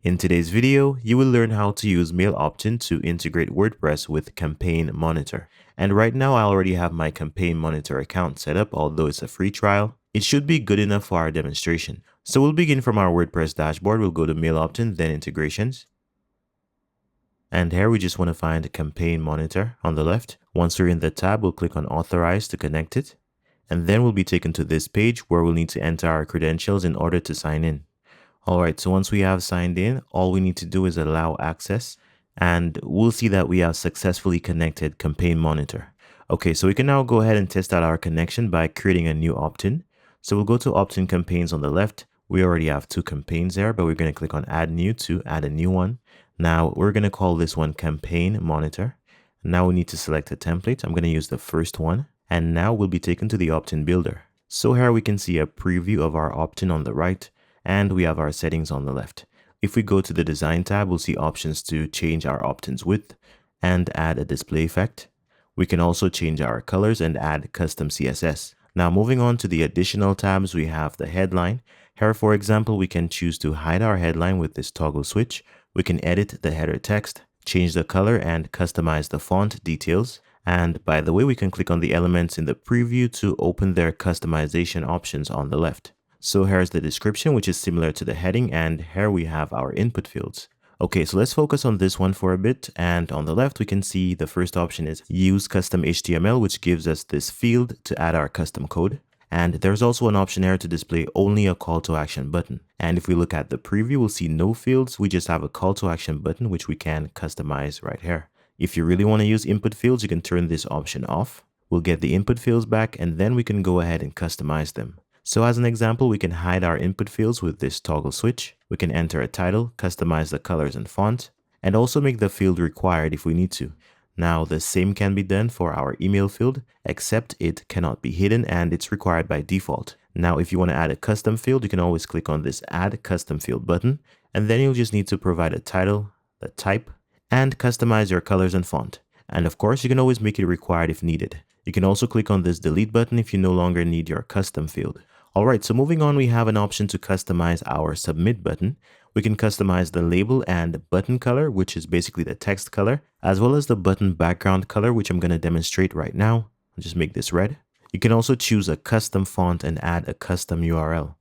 In today's video, you will learn how to use Mail Opt-in to integrate WordPress with Campaign Monitor. And right now, I already have my Campaign Monitor account set up, although it's a free trial. It should be good enough for our demonstration. So we'll begin from our WordPress dashboard. We'll go to Mail Opt-in, then Integrations. And here we just want to find Campaign Monitor on the left. Once we're in the tab, we'll click on Authorize to connect it. And then we'll be taken to this page where we'll need to enter our credentials in order to sign in. Alright, so once we have signed in, all we need to do is allow access, and we'll see that we have successfully connected Campaign Monitor. Okay, so we can now go ahead and test out our connection by creating a new opt-in. So we'll go to opt-in campaigns on the left. We already have 2 campaigns there, but we're going to click on add new to add a new one. Now we're going to call this one Campaign Monitor. Now we need to select a template. I'm going to use the first one, and now we'll be taken to the opt-in builder. So here we can see a preview of our opt-in on the right, and we have our settings on the left. If we go to the design tab, we'll see options to change our opt-ins width and add a display effect. We can also change our colors and add custom CSS. Now moving on to the additional tabs, we have the headline. Here, for example, we can choose to hide our headline with this toggle switch. We can edit the header text, change the color, and customize the font details. And by the way, we can click on the elements in the preview to open their customization options on the left. So here's the description, which is similar to the heading, and here we have our input fields. Okay, so let's focus on this one for a bit. And on the left, we can see the first option is use custom HTML, which gives us this field to add our custom code. And there's also an option here to display only a call to action button. And if we look at the preview, we'll see no fields. We just have a call to action button, which we can customize right here. If you really want to use input fields, you can turn this option off. We'll get the input fields back, and then we can go ahead and customize them. So as an example, we can hide our input fields with this toggle switch. We can enter a title, customize the colors and font, and also make the field required if we need to. Now, the same can be done for our email field, except it cannot be hidden and it's required by default. Now, if you want to add a custom field, you can always click on this Add Custom Field button, and then you'll just need to provide a title, the type, and customize your colors and font. And of course, you can always make it required if needed. You can also click on this Delete button if you no longer need your custom field. Alright, so moving on, we have an option to customize our submit button. We can customize the label and button color, which is basically the text color, as well as the button background color, which I'm going to demonstrate right now. I'll just make this red. You can also choose a custom font and add a custom URL.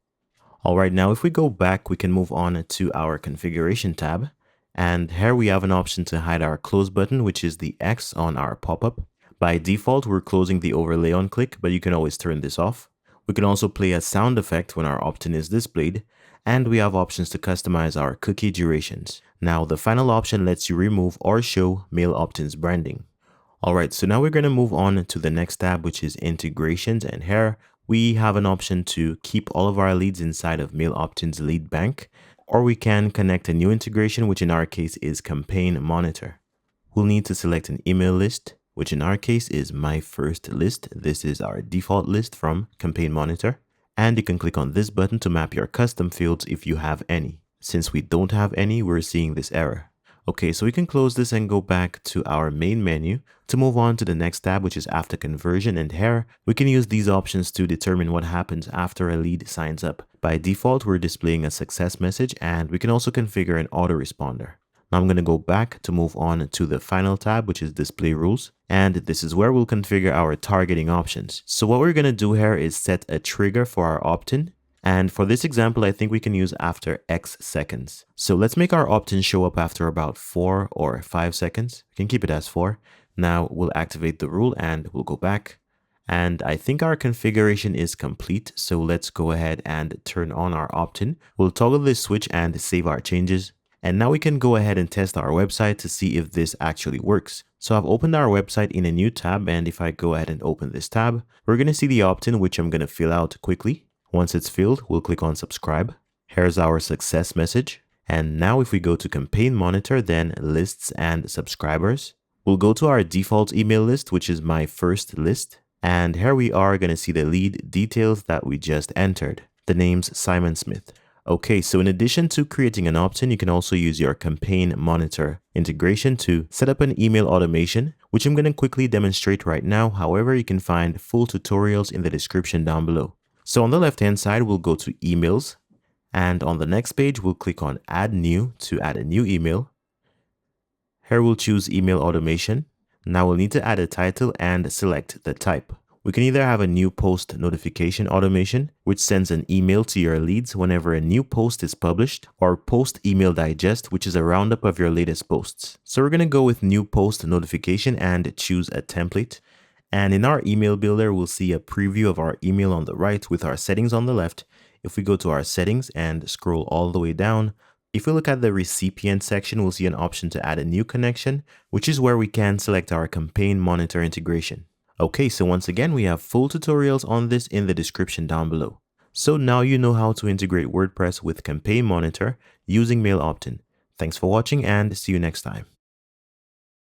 Alright, now if we go back, we can move on to our configuration tab. And here we have an option to hide our close button, which is the X on our pop-up. By default, we're closing the overlay on click, but you can always turn this off. We can also play a sound effect when our opt-in is displayed, and we have options to customize our cookie durations. Now, the final option lets you remove or show Mail Opt-in's branding. Alright, so now we're going to move on to the next tab, which is integrations, and here we have an option to keep all of our leads inside of Mail Opt-in's lead bank, or we can connect a new integration, which in our case is Campaign Monitor. We'll need to select an email list, which in our case is My First List. This is our default list from Campaign Monitor. And you can click on this button to map your custom fields if you have any. Since we don't have any, we're seeing this error. Okay, so we can close this and go back to our main menu to move on to the next tab, which is after conversion. And here we can use these options to determine what happens after a lead signs up. By default, we're displaying a success message, and we can also configure an autoresponder. Now I'm going to go back to move on to the final tab, which is display rules. And this is where we'll configure our targeting options. So what we're going to do here is set a trigger for our opt-in. And for this example, I think we can use after X seconds. So let's make our opt-in show up after about 4 or 5 seconds. We can keep it as 4. Now we'll activate the rule and we'll go back. And I think our configuration is complete. So let's go ahead and turn on our opt-in. We'll toggle this switch and save our changes. And now we can go ahead and test our website to see if this actually works. So I've opened our website in a new tab, and if I go ahead and open this tab, we're going to see the opt-in, which I'm going to fill out quickly. Once it's filled, we'll click on subscribe. Here's our success message. And now if we go to Campaign Monitor, then lists and subscribers, we'll go to our default email list, which is My First List. And here we are going to see the lead details that we just entered. The name's Simon Smith. Okay, so in addition to creating an opt-in, you can also use your Campaign Monitor integration to set up an email automation, which I'm going to quickly demonstrate right now. However, you can find full tutorials in the description down below. So on the left-hand side, we'll go to Emails, And on the next page, we'll click on Add New to add a new email. Here we'll choose Email Automation. Now we'll need to add a title and select the type. We can either have a new post notification automation, which sends an email to your leads whenever a new post is published, or post email digest, which is a roundup of your latest posts. So we're going to go with new post notification and choose a template. And in our email builder, we'll see a preview of our email on the right with our settings on the left. If we go to our settings and scroll all the way down, if we look at the recipient section, we'll see an option to add a new connection, which is where we can select our campaign monitor integration. Okay, so once again, we have full tutorials on this in the description down below. So now you know how to integrate WordPress with Campaign Monitor using Mail Opt-in. Thanks for watching and see you next time.